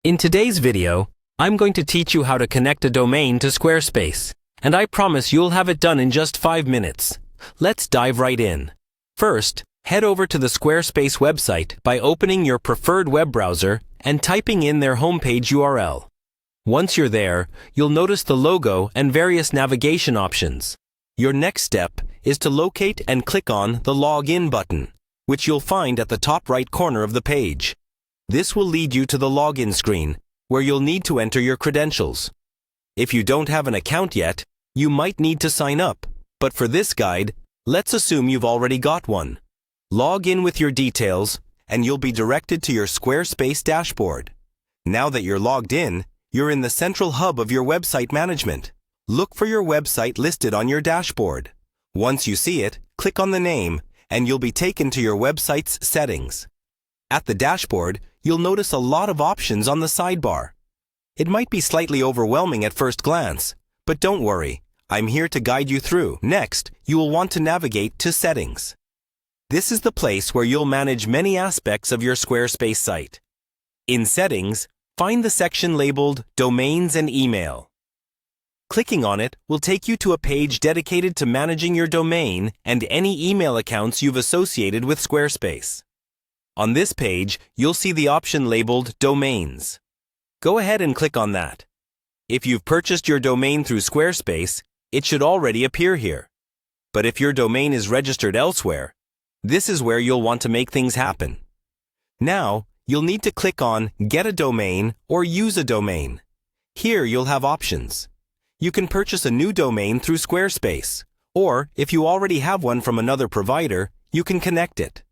In today's video, I'm going to teach you how to connect a domain to Squarespace, and I promise you'll have it done in just 5 minutes. Let's dive right in. First, head over to the Squarespace website by opening your preferred web browser and typing in their homepage URL. Once you're there, you'll notice the logo and various navigation options. Your next step is to locate and click on the Login button, which you'll find at the top right corner of the page. This will lead you to the login screen, where you'll need to enter your credentials. If you don't have an account yet, you might need to sign up, but for this guide, let's assume you've already got one. Log in with your details, and you'll be directed to your Squarespace dashboard. Now that you're logged in, you're in the central hub of your website management. Look for your website listed on your dashboard. Once you see it, click on the name, and you'll be taken to your website's settings. At the dashboard, you'll notice a lot of options on the sidebar. It might be slightly overwhelming at first glance, but don't worry, I'm here to guide you through. Next, you will want to navigate to Settings. This is the place where you'll manage many aspects of your Squarespace site. In Settings, find the section labeled Domains and Email. Clicking on it will take you to a page dedicated to managing your domain and any email accounts you've associated with Squarespace. On this page, you'll see the option labeled Domains. Go ahead and click on that. If you've purchased your domain through Squarespace, it should already appear here. But if your domain is registered elsewhere, this is where you'll want to make things happen. Now, you'll need to click on Get a Domain or Use a Domain. Here you'll have options. You can purchase a new domain through Squarespace, or if you already have one from another provider, you can connect it.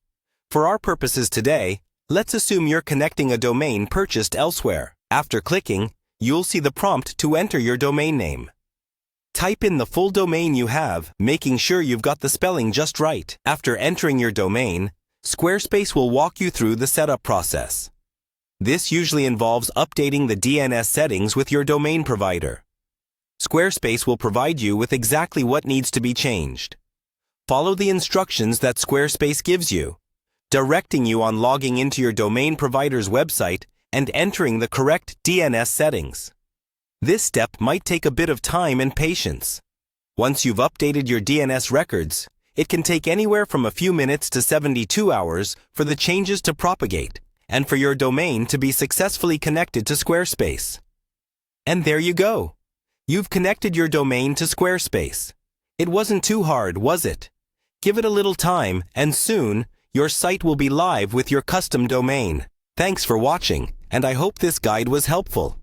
For our purposes today, let's assume you're connecting a domain purchased elsewhere. After clicking, you'll see the prompt to enter your domain name. Type in the full domain you have, making sure you've got the spelling just right. After entering your domain, Squarespace will walk you through the setup process. This usually involves updating the DNS settings with your domain provider. Squarespace will provide you with exactly what needs to be changed. Follow the instructions that Squarespace gives you, directing you on logging into your domain provider's website and entering the correct DNS settings. This step might take a bit of time and patience. Once you've updated your DNS records, it can take anywhere from a few minutes to 72 hours for the changes to propagate and for your domain to be successfully connected to Squarespace. And there you go. You've connected your domain to Squarespace. It wasn't too hard, was it? Give it a little time, and soon, your site will be live with your custom domain. Thanks for watching, and I hope this guide was helpful.